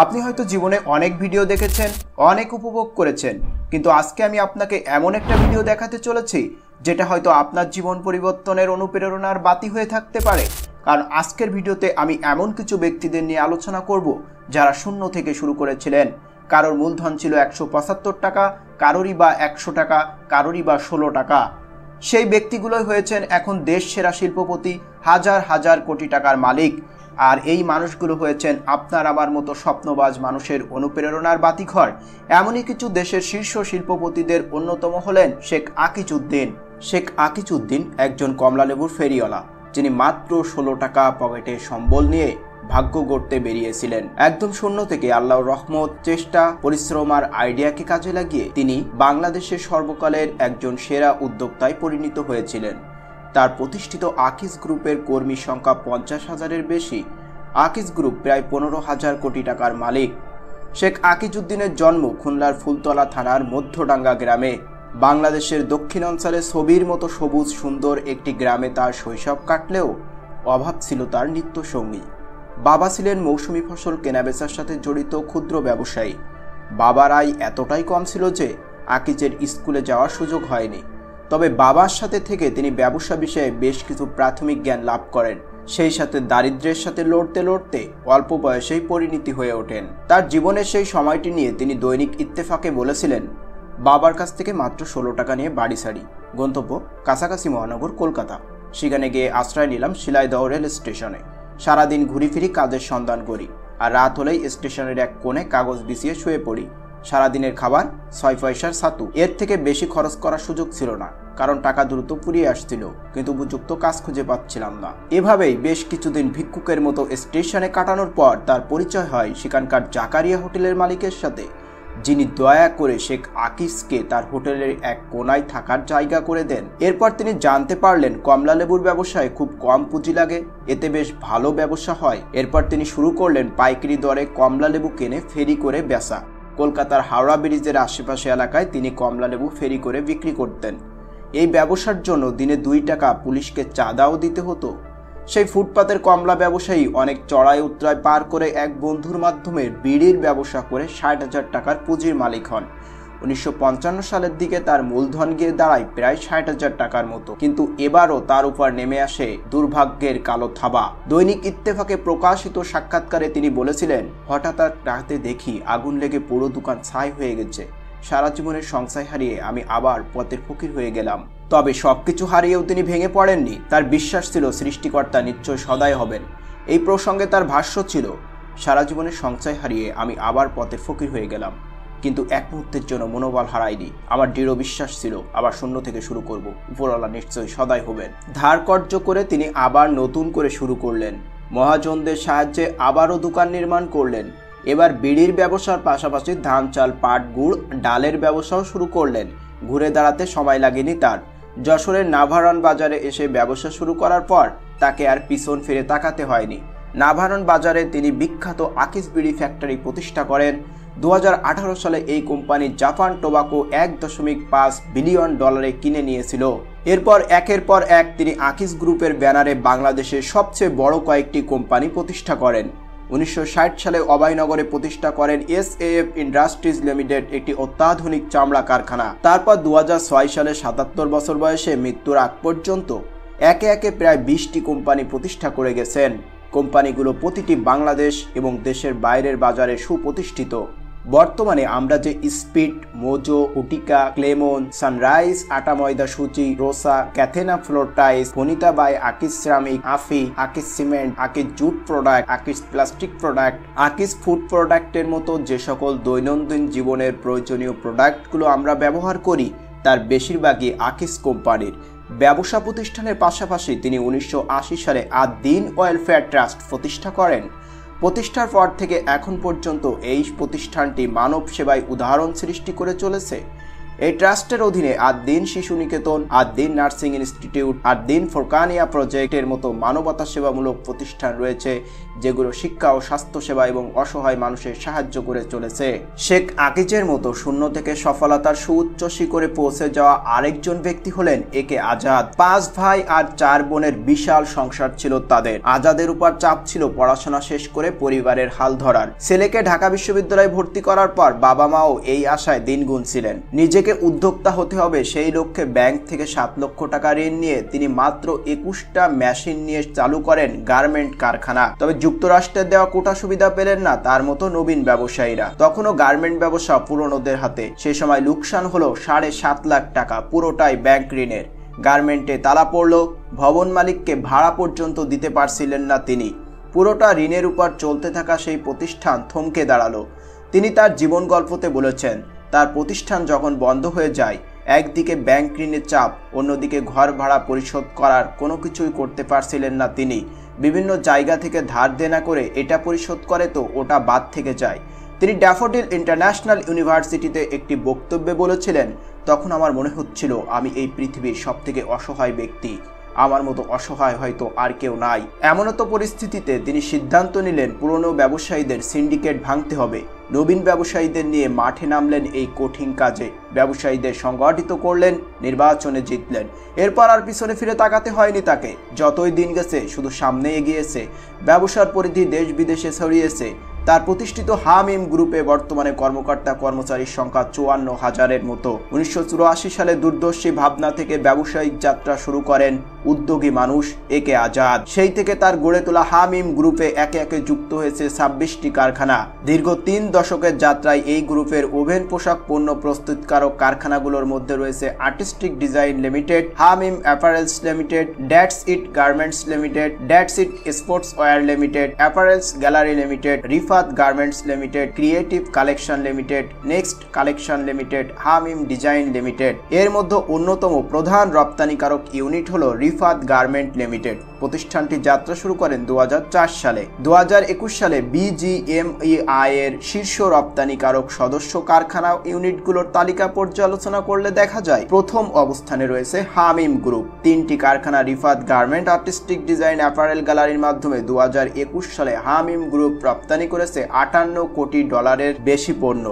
আপনি হয়তো জীবনে অনেক ভিডিও দেখেছেন, অনেক উপভোগ করেছেন, কিন্তু আজকে আমি আপনাকে এমন একটা ভিডিও দেখাতে চলেছি যেটা হয়তো আপনার জীবন পরিবর্তনের অনুপ্রেরণার বাতি হয়ে থাকতে পারে। কারণ আজকের ভিডিওতে আমি এমন কিছু ব্যক্তিদের নিয়ে আলোচনা করব যারা শূন্য থেকে শুরু করেছিলেন। কারোর মূলধন ছিল 175 টাকা, কারোরই বা 100 টাকা, কারোরই বা 16 টাকা। সেই ব্যক্তিগুলোই হয়েছেন এখন দেশ সেরা শিল্পপতি, হাজার হাজার কোটি টাকার মালিক। আর এই মানুষগুলো হয়েছেন আপনার আমার মতো স্বপ্নবাজ মানুষের অনুপ্রেরণার বাতিঘর। এমনই কিছু দেশের শীর্ষ শিল্পপতিদের অন্যতম হলেন শেখ আকিজউদ্দিন। শেখ আকিজউদ্দিন একজন কমলালেবুর ফেরিওয়ালা, যিনি মাত্র 16 টাকা পকেটে সম্বল নিয়ে ভাগ্য গড়তে বেরিয়েছিলেন। একদম শূন্য থেকে আল্লাহর রহমত, চেষ্টা, পরিশ্রম আর আইডিয়াকে কাজে লাগিয়ে তিনি বাংলাদেশের সর্বকালের একজন সেরা উদ্যোক্তায় পরিণত হয়েছিলেন। তার প্রতিষ্ঠিত আকিজ গ্রুপের কর্মী সংখ্যা 50,000-এর বেশি। আকিজ গ্রুপ প্রায় 15,000 কোটি টাকার মালিক। শেখ আকিজউদ্দিনের জন্ম খুলনার ফুলতলা থানার মধ্যডাঙ্গা গ্রামে। বাংলাদেশের দক্ষিণাঞ্চলে ছবির মতো সবুজ সুন্দর একটি গ্রামে তার শৈশব কাটলেও অভাব ছিল তার নিত্যসঙ্গী। বাবা ছিলেন মৌসুমি ফসল কেনাবেচার সাথে জড়িত ক্ষুদ্র ব্যবসায়ী। বাবার আয় এতটাই কম ছিল যে আকিজের স্কুলে যাওয়ার সুযোগ হয়নি। তবে বাবার সাথে থেকে তিনি ব্যবসা বিষয়ে বেশ কিছু প্রাথমিক জ্ঞান লাভ করেন। সেই সাথে দারিদ্র্যের সাথে লড়তে লড়তে অল্প বয়সেই পরিণতি হয়ে ওঠেন। তার জীবনের সেই সময়টি নিয়ে তিনি দৈনিক ইত্তেফাকে বলেছিলেন, বাবার কাছ থেকে মাত্র 16 টাকা নিয়ে বাড়ি ছাড়ি, গন্তব্য কাছাকাছি মহানগর কলকাতা। সেখানে গিয়ে আশ্রয় নিলাম শিলাইদহ রেল স্টেশনে। সারাদিন ঘুরি ফিরি কাজের সন্ধান করি, আর রাত হলেই স্টেশনের এক কোণে কাগজ বিছিয়ে শুয়ে পড়ি। সারাদিনের খাবার 6 পয়সার ছাতু। এর থেকে বেশি খরচ করার সুযোগ ছিল না, কারণ টাকা দ্রুত ফুরিয়ে আসছিল, কিন্তু উপযুক্ত কাজ খুঁজে পাচ্ছিলাম না। এভাবেই বেশ কিছুদিন ভিক্ষুকের মতো স্টেশনে কাটানোর পর তার পরিচয় হয় সেখানকার জাকারিয়া হোটেলের মালিকের সাথে, যিনি দয়া করে শেখ আকিজকে তার হোটেলের এক কোনায় থাকার জায়গা করে দেন। এরপর তিনি জানতে পারলেন কমলালেবুর ব্যবসায় খুব কম পুঁজি লাগে, এতে বেশ ভালো ব্যবসা হয়। এরপর তিনি শুরু করলেন পাইকারি দরে কমলালেবু কিনে ফেরি করে বেচা। কলকাতার হাওড়া ব্রিজের আশেপাশে এলাকায় তিনি কমলালেবু ফেরি করে বিক্রি করতেন। এই ব্যবসার জন্য দিনে 2 টাকা পুলিশকে চাঁদাও দিতে হতো। সেই ফুটপাতের কমলা ব্যবসায়ী অনেক চড়াই উতরাই পার করে এক বন্ধুর মাধ্যমে বিড়ির ব্যবসা করে 60,000 টাকার পুঁজির মালিক হন। 1955 সালের দিকে তার মূলধন গিয়ে দাঁড়ায় প্রায় 60,000 টাকার মতো। কিন্তু এবারও তার উপর নেমে আসে দুর্ভাগ্যের কালো থাবা। দৈনিক ইত্তেফাকে প্রকাশিত সাক্ষাৎকারে তিনি বলেছিলেন, হঠাৎ রাতে দেখি আগুন লেগে পুরো দোকান ছাই হয়ে গেছে। সারা জীবনের সংশয় হারিয়ে আমি আবার পথের ফকির হয়ে গেলাম। তবে সবকিছু হারিয়েও তিনি ভেঙে পড়েননি। তার বিশ্বাস ছিল সৃষ্টিকর্তা নিশ্চয় সদয় হবেন। এই প্রসঙ্গে তার ভাষ্য ছিল, সারা জীবনের সংশয় হারিয়ে আমি আবার পথের ফকির হয়ে গেলাম, কিন্তু এক মুহূর্তের জন্য মনোবল হারাইনি। আমার দৃঢ় বিশ্বাস ছিল আবার শূন্য থেকে শুরু করব, উপরওয়ালা নিশ্চয়ই সদয় হবেন। ধার কর্য করে তিনি আবার নতুন করে শুরু করলেন। মহাজনদের সাহায্যে আবারও দোকান নির্মাণ করলেন। এবার বিড়ির ব্যবসার পাশাপাশি ধান, চাল, পাট, গুড়, ডালের ব্যবসাও শুরু করলেন। ঘুরে দাঁড়াতে সময় লাগেনি তার। যশোরের নাভারণ বাজারে এসে ব্যবসা শুরু করার পর তাকে আর পিছন ফিরে তাকাতে হয়নি। নাভারণ বাজারে তিনি বিখ্যাত আকিজ বিড়ি ফ্যাক্টরি প্রতিষ্ঠা করেন। 2018 সালে এই কোম্পানি জাপান টোবাকো $1.5 বিলিয়ন কিনে নিয়েছিল। এরপর একের পর এক তিনি আকিজ গ্রুপের ব্যানারে বাংলাদেশের সবচেয়ে বড় কয়েকটি কোম্পানি প্রতিষ্ঠা করেন। 1960 সালে অভয়নগরে প্রতিষ্ঠা করেন SAF ইন্ডাস্ট্রিজ লিমিটেড, একটি অত্যাধুনিক চামড়া কারখানা। তারপর 2006 সালে 77 বছর বয়সে মৃত্যুর আগ পর্যন্ত একে একে প্রায় 20টি কোম্পানি প্রতিষ্ঠা করে গেছেন। কোম্পানিগুলো প্রতিটি বাংলাদেশ এবং দেশের বাইরের বাজারে সুপ্রতিষ্ঠিত। বর্তমানে আমরা যে Speed, Mojo, Utica, Clemon, Sunrise, আটা ময়দা সুচি, রোসা, ক্যাথেনা floor tiles, Bonita by Akij ceramic, আফি, Akij cement, Akij jute product, Akij plastic product, Akij food প্রোডাক্টের মতো যে সকল দৈনন্দিন জীবনের প্রয়োজনীয় প্রোডাক্টগুলো আমরা ব্যবহার করি তার বেশিরভাগই আকিজ কোম্পানির। ব্যবসা প্রতিষ্ঠানের পাশাপাশি তিনি 1980 সালে আদ-দ্বীন ওয়েলফেয়ার ট্রাস্ট প্রতিষ্ঠা করেন। প্রতিষ্ঠার পর থেকে এখন পর্যন্ত এই প্রতিষ্ঠানটি মানব সেবায় উদাহরণ সৃষ্টি করে চলেছে। এই ট্রাস্টের অধীনে আদ-দ্বীন শিশু নিকেতন, আদ-দ্বীন নার্সিং ইনস্টিটিউট, আদ-দ্বীন ফোরকানিয়া প্রজেক্টের মতো মানবতা সেবামূলক প্রতিষ্ঠান রয়েছে। যেগুলো শিক্ষা ও স্বাস্থ্যসেবা এবং অসহায় মানুষের সাহায্য করে চলেছে। শেখ আকিজের মতো শূন্য থেকে সফলতার সুউচ্চ শিখরে পৌঁছে যাওয়া আরেকজন ব্যক্তি হলেন একে আজাদ। 5 ভাই আর 4 বোনের বিশাল সংসার ছিল তাদের। আজাদের উপর চাপ ছিল পড়াশোনা শেষ করে পরিবারের হাল ধরার। ছেলেকে ঢাকা বিশ্ববিদ্যালয়ে ভর্তি করার পর বাবা মাও এই আশায় দিন গুনছিলেন। নিজেকে উদ্যোক্তা হতে হবে সেই লক্ষ্যে ব্যাংক থেকে 7 লক্ষ টাকা ঋণ নিয়ে তিনি মাত্র 21টা মেশিন নিয়ে চালু করেন গার্মেন্ট কারখানা। তবে যুক্তরাষ্ট্রের দেওয়া কোটা সুবিধা পেলেন না তার মতো নবীন ব্যবসায়ীরা। তখনও গার্মেন্ট ব্যবসা পুরনোদের হাতে। সে সময় লোকসান হলো 7.5 লাখ টাকা, পুরোটাই ব্যাংক ঋণের। গার্মেন্টে তালা পড়ল, ভবন মালিককে ভাড়া পর্যন্ত দিতে পারছিলেন না তিনি। পুরোটা ঋণের উপর চলতে থাকা সেই প্রতিষ্ঠান থমকে দাঁড়ালো। তিনি তার জীবন গল্পতে বলেছেন, তার প্রতিষ্ঠান যখন বন্ধ হয়ে যায়, একদিকে ব্যাংক ঋণের চাপ, অন্যদিকে ঘর ভাড়া পরিশোধ করার কোনো কিছুই করতে পারছিলেন না তিনি। বিভিন্ন জায়গা থেকে ধার দেনা করে এটা পরিশোধ করে তো ওটা বাদ থেকে যায়। তিনি ড্যাফোডিল ইন্টারন্যাশনাল ইউনিভার্সিটিতে একটি বক্তব্যে বলেছিলেন, তখন আমার মনে হচ্ছিল আমি এই পৃথিবীর সবথেকে অসহায় ব্যক্তি। আমার মতো অসহায় হয়তো আর কেউ নাই। এমনও তো পরিস্থিতিতে তিনি সিদ্ধান্ত নিলেন পুরনো ব্যবসায়ীদের সিন্ডিকেট ভাঙতে হবে। নবীন ব্যবসায়ীদের নিয়ে মাঠে নামলেন এই কঠিন কাজে। ব্যবসায়ীদের সংগঠিত করলেন, নির্বাচনে জিতলেন। এরপর আর পিছনে ফিরে তাকাতে হয়নি তাকে। যতই দিন গেছে শুধু সামনে এগিয়েছে। ব্যবসার পরিধি দেশ বিদেশে ছড়িয়েছে। তার প্রতিষ্ঠিত হামিম গ্রুপে বর্তমানে কর্মকর্তা কর্মচারীর সংখ্যা 54,000-এর মতো। 1984 সালে দূরদর্শী ভাবনা থেকে ব্যবসায়িক যাত্রা শুরু করেন উদ্যোগী মানুষ একে আজাদ। সেই থেকে তার গড়ে তোলা হামিম গ্রুপে একে একে যুক্ত হয়েছে 26টি কারখানা। দীর্ঘ 3 দশকের যাত্রায় এই গ্রুপের ওভেন পোশাক পণ্য প্রস্তুতকারক কারখানাগুলোর মধ্যে রয়েছে artistic design limited, Hamim apparels limited, that's it garments limited, that's it sports wear limited, apparels gallery limited, Rifat garments limited, creative collection limited, next collection limited, Hamim design limited. এর মধ্যে অন্যতম প্রধান রপ্তানিকারক ইউনিট হলো রিফাত গার্মেন্ট লিমিটেড। প্রতিষ্ঠানটি যাত্রা শুরু করেন 2004 সালে। 2021 সালে BGMEI এর শীর্ষ রপ্তানিকারক সদস্য কারখানা ইউনিটগুলোর তালিকা পর্যালোচনা করলে দেখা যায় প্রথম অবস্থানে রয়েছে হামিম গ্রুপ। 3টি কারখানা Rifat garment artistic design apparel গ্যালারির মাধ্যমে 2021 সালে হামিম গ্রুপ রপ্তানি করেছে $58 কোটি বেশি পণ্য।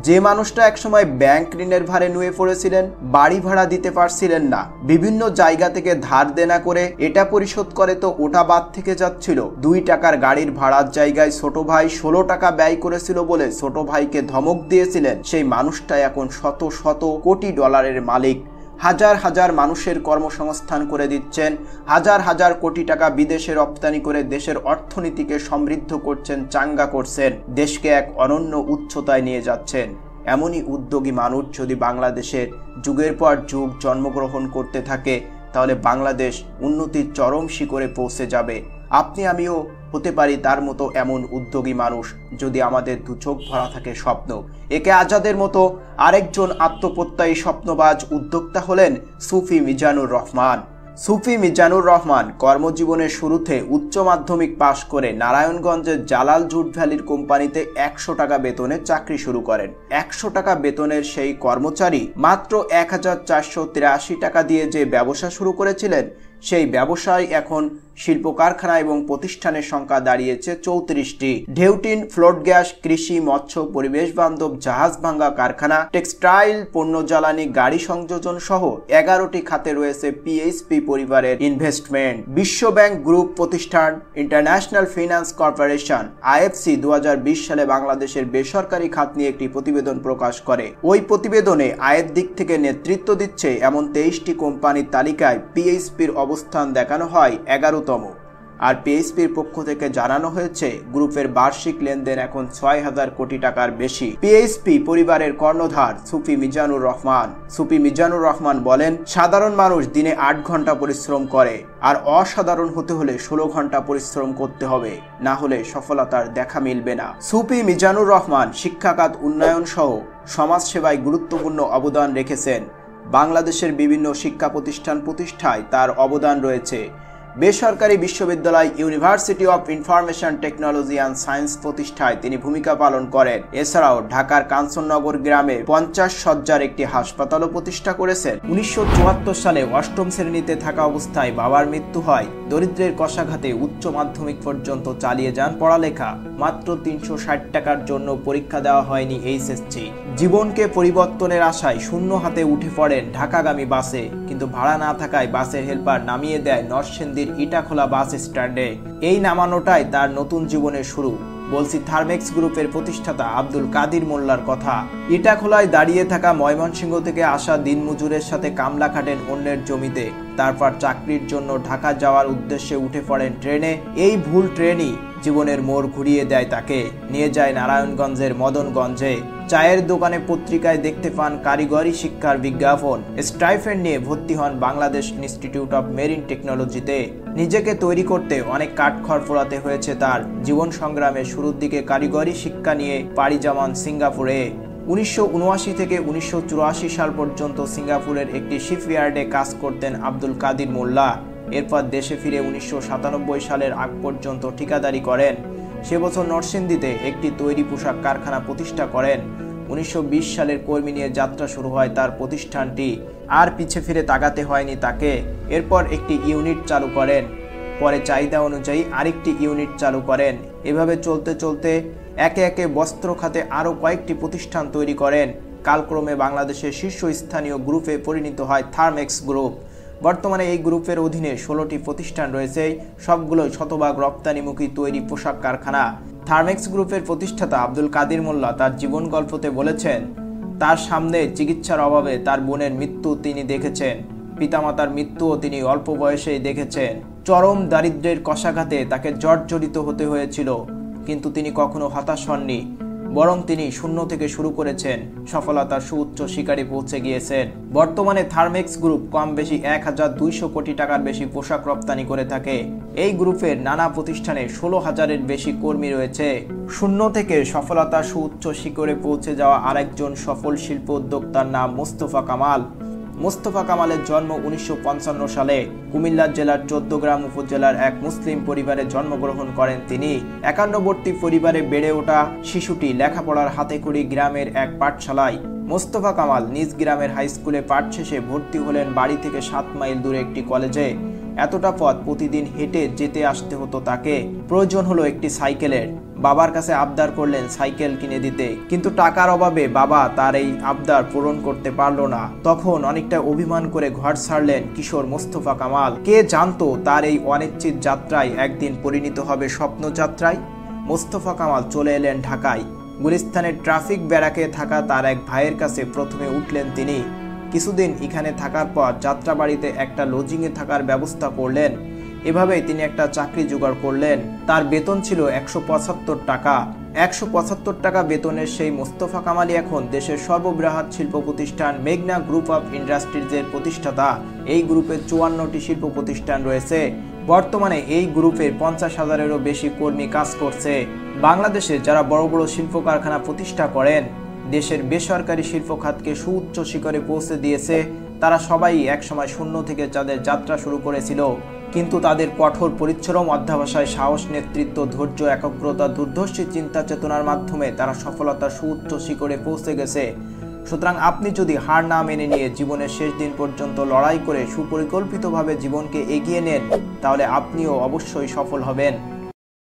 যে মানুষটা একসময় ব্যাংক ঋণের ভারে নুয়ে পড়েছিলেন, বাড়ি ভাড়া দিতে পারছিলেন না, বিভিন্ন জায়গা থেকে ধার দেনা করে এটা পরিশোধ করে তো ওটা বাদ থেকে যাচ্ছিল। 2 টাকার গাড়ির ভাড়ার জায়গায় ছোট ভাই 16 টাকা ব্যয় করেছিল বলে ছোট ভাইকে ধমক দিয়েছিলেন, সেই মানুষটা এখন শত শত কোটি ডলারের মালিক। হাজার হাজার মানুষের কর্মসংস্থান করে দিচ্ছেন, হাজার হাজার কোটি টাকা বিদেশে রপ্তানি করে দেশের অর্থনীতিকে সমৃদ্ধ করছেন, চাঙ্গা করছেন, দেশকে এক অনন্য উচ্চতায় নিয়ে যাচ্ছেন। এমনই উদ্যোগী মানুষ যদি বাংলাদেশের যুগের পর যুগ জন্মগ্রহণ করতে থাকে, তাহলে বাংলাদেশ উন্নতির চরম শিখরে পৌঁছে যাবে। আপনি আমিও হতে পারি তার মতো এমন উদ্যোগী মানুষ, যদি আমাদের 2 চোখ ভরা থাকে স্বপ্ন। একে আজাদের মতো আরেকজন আত্মপ্রত্যয়ী স্বপ্নবাজ উদ্যোক্তা হলেন সুফি মিজানুর রহমান। সুফি মিজানুর রহমান কর্মজীবনের শুরুতে উচ্চ মাধ্যমিক পাশ করে নারায়ণগঞ্জের জালাল জুট ভ্যালির কোম্পানিতে 100 টাকা বেতনে চাকরি শুরু করেন। 100 টাকা বেতনের সেই কর্মচারী মাত্র 1483 টাকা দিয়ে যে ব্যবসা শুরু করেছিলেন, সেই ব্যবসায় এখন শিল্প কারখানা এবং প্রতিষ্ঠানের সংখ্যা দাঁড়িয়েছে 34টি। ঢেউটিন, ফ্লোট গ্যাস, কৃষি, মৎস্য, পরিবেশ বান্ধব জাহাজ ভাঙ্গা কারখানা, টেক্সটাইল, পণ্য জ্বালানি, গাড়ি সংযোজন সহ 11টি খাতে রয়েছে পিএইচপি পরিবারের ইনভেস্টমেন্ট। বিশ্ব ব্যাংক গ্রুপ প্রতিষ্ঠান, ইন্টারন্যাশনাল ফিন্যান্স কর্পোরেশন IFC 2020 সালে বাংলাদেশের বেসরকারি খাত নিয়ে একটি প্রতিবেদন প্রকাশ করে। ওই প্রতিবেদনে আয়ের দিক থেকে নেতৃত্ব দিচ্ছে এমন 23টি কোম্পানির তালিকায় পিএইচপির অবস্থান দেখানো হয় 11তম। আর পিএইচপির পক্ষ থেকে জানানো হয়েছে গ্রুপের বার্ষিক লেনদেন এখন 6000 কোটি টাকার বেশি। পিএইচপি পরিবারের কর্ণধার সুফি মিজানুর রহমান। সুফি মিজানুর রহমান বলেন, সাধারণ মানুষ দিনে 8 ঘন্টা পরিশ্রম করে, আর অসাধারণ হতে হলে 16 ঘন্টা পরিশ্রম করতে হবে, না হলে সফলতার দেখা মিলবে না। সুফি মিজানুর রহমান শিক্ষাখাত উন্নয়ন সহ সমাজ সেবায় গুরুত্বপূর্ণ অবদান রেখেছেন। বাংলাদেশের বিভিন্ন শিক্ষা প্রতিষ্ঠান প্রতিষ্ঠায় তার অবদান রয়েছে। বেসরকারি বিশ্ববিদ্যালয় university of information technology and science প্রতিষ্ঠায় তিনি ভূমিকা পালন করেন। এছাড়াও ঢাকার কাঞ্চননগর গ্রামে 50 শয্যার একটি হাসপাতালও প্রতিষ্ঠা করেছেন। 1974 সালে 8ম শ্রেণীতে থাকা অবস্থায় বাবার মৃত্যু হয়। দরিদ্রের কষাঘাতে উচ্চ মাধ্যমিক পর্যন্ত চালিয়ে যান পড়ালেখা। মাত্র 360 টাকার জন্য পরীক্ষা দেওয়া হয়নি এইচএসসি। জীবনকে পরিবর্তনের আশায় শূন্য হাতে উঠে পড়েন ঢাকাগামী বাসে, কিন্তু ভাড়া না থাকায় বাসের হেল্পার নামিয়ে দেয় নরসিংদীর ইটাখোলা বাস স্ট্যান্ডে। এই নামানোটাই তার নতুন জীবনের শুরু। বলছি থার্মেক্স গ্রুপের প্রতিষ্ঠাতা আব্দুল কাদির মোল্লার কথা। ইটাখোলায় দাঁড়িয়ে থাকা ময়মনসিংহ থেকে আসা দিনমজুরের সাথে কামলা খাটেন অন্যের জমিতে। তারপর চাকরির জন্য ঢাকা যাওয়ার উদ্দেশ্যে উঠে পড়েন ট্রেনে। এই ভুল ট্রেনই জীবনের মোড় ঘুরিয়ে দেয় তাকে, নিয়ে যায় নারায়ণগঞ্জের মদনগঞ্জে। চায়ের দোকানে পত্রিকায় দেখতে পান কারিগরি শিক্ষার বিজ্ঞাপন। স্টাইফেন্ড নিয়ে ভর্তি হন বাংলাদেশ ইনস্টিটিউট অফ মেরিন টেকনোলজিতে। নিজেকে তৈরি করতে অনেক কাঠখড় পোড়াতে হয়েছে তার। জীবন সংগ্রামের শুরুর দিকে কারিগরি শিক্ষা নিয়ে পাড়ি জমান সিঙ্গাপুরে। 1979 থেকে 1984 সাল পর্যন্ত সিঙ্গাপুরের একটি শিপইয়ার্ডে কাজ করতেন আব্দুল কাদির মোল্লা। এরপর দেশে ফিরে 1997 সালের আগ পর্যন্ত ঠিকাদারি করেন। সে বছর নরসিংদীতে একটি তৈরি পোশাক কারখানা প্রতিষ্ঠা করেন। 1920 সালের কর্মী নিয়ে যাত্রা শুরু হয় তার প্রতিষ্ঠানটি। আর পিছে ফিরে তাকাতে হয়নি তাকে। এরপর একটি ইউনিট চালু করেন, পরে চাহিদা অনুযায়ী আরেকটি ইউনিট চালু করেন। এভাবে চলতে চলতে একে একে বস্ত্র খাতে আরও কয়েকটি প্রতিষ্ঠান তৈরি করেন। কালক্রমে বাংলাদেশের শীর্ষস্থানীয় গ্রুপে পরিণত হয় থার্মেক্স গ্রুপ। বর্তমানে এই গ্রুপের অধীনে 16টি প্রতিষ্ঠান রয়েছে, সবগুলোই শতভাগ রপ্তানিমুখী তৈরি পোশাক কারখানা। থার্মেক্স গ্রুপের প্রতিষ্ঠাতা আব্দুল কাদির মোল্লা তার জীবন গল্পতে বলেছেন, তার সামনে চিকিৎসার অভাবে তার বোনের মৃত্যু তিনি দেখেছেন। পিতামাতার মৃত্যুও তিনি অল্প বয়সেই দেখেছেন। চরম দারিদ্র্যের কষাঘাতে তাকে জর্জরিত হতে হয়েছিল, কিন্তু তিনি কখনো হতাশ হননি, বরং তিনি শূন্য থেকে শুরু করেছেন। সফলতার সুউচ্চ শিখরে পৌঁছে গিয়েছেন। বর্তমানে থার্মেক্স গ্রুপ কম বেশি 1200 কোটি টাকার বেশি পোশাক রপ্তানি করে থাকে। এই গ্রুপের নানা প্রতিষ্ঠানে 16,000-এর বেশি কর্মী রয়েছে। শূন্য থেকে সফলতার সুউচ্চ শিখরে পৌঁছে যাওয়া আরেকজন সফল শিল্প উদ্যোক্তার নাম মোস্তফা কামাল। মোস্তফা কামালের জন্ম 1955 সালে কুমিল্লা জেলার 14 গ্রাম উপজেলার এক মুসলিম পরিবারে জন্মগ্রহণ করেন তিনি। একান্নবর্তী পরিবারে বেড়ে ওঠা শিশুটি লেখাপড়ার হাতেখড়ি গ্রামের এক পাঠশালায়। মোস্তফা কামাল নিজ গ্রামের হাই স্কুলে পাঠ শেষে ভর্তি হলেন বাড়ি থেকে 7 মাইল দূরে একটি কলেজে। এতটা পথ প্রতিদিন হেঁটে যেতে আসতে হতো তাকে। প্রয়োজন হলো একটি সাইকেলের। বাবার কাছে আবদার করলেন সাইকেল কিনে দিতে, কিন্তু টাকার অভাবে বাবা তার এই আবদার পূরণ করতে পারলো না। তখন অনেকটা অভিমান করে ঘর ছাড়লেন কিশোর মোস্তফা কামাল। কে জানতো তার এই অনিশ্চিত যাত্রায় একদিন পরিণত হবে স্বপ্নযাত্রায়। মোস্তফা কামাল চলে এলেন ঢাকায়। গুলিস্তানের ট্রাফিক ব্যারাকে থাকা তার এক ভাইয়ের কাছে প্রথমে উঠলেন তিনি। কিছুদিন এখানে থাকার পর যাত্রাবাড়িতে একটা লজিংয়ে থাকার ব্যবস্থা করলেন। এভাবেই তিনি একটা চাকরি জোগাড় করলেন। তার বেতন ছিল 175 টাকা। 175 টাকা বেতনের সেই মোস্তফা কামালই এখন দেশের সর্ববৃহৎ শিল্প প্রতিষ্ঠান মেঘনা গ্রুপ অফ ইন্ডাস্ট্রিজের প্রতিষ্ঠাতা। এই গ্রুপে 54টি শিল্প প্রতিষ্ঠান রয়েছে। বর্তমানে এই গ্রুপের 50,000-এরও বেশি কর্মী কাজ করছে। বাংলাদেশে যারা বড় বড় শিল্প কারখানা প্রতিষ্ঠা করেন, দেশের বেসরকারি শিল্প খাতকে সুউচ্চ শিখরে পৌঁছে দিয়েছে, তারা সবাই একসময় শূন্য থেকে যাদের যাত্রা শুরু করেছিল, কিন্তু তাদের কঠোর পরিশ্রম, অধ্যবসায়, সাহস, নেতৃত্ব, ধৈর্য, একাগ্রতা, দূরদর্শী চিন্তা চেতনার মাধ্যমে তারা সফলতার সুউচ্চ শিখরে পৌঁছে গেছে। সুতরাং আপনি যদি হার না মেনে নিয়ে জীবনের শেষ দিন পর্যন্ত লড়াই করে সুপরিকল্পিতভাবে জীবনকে এগিয়ে নেন, তাহলে আপনিও অবশ্যই সফল হবেন।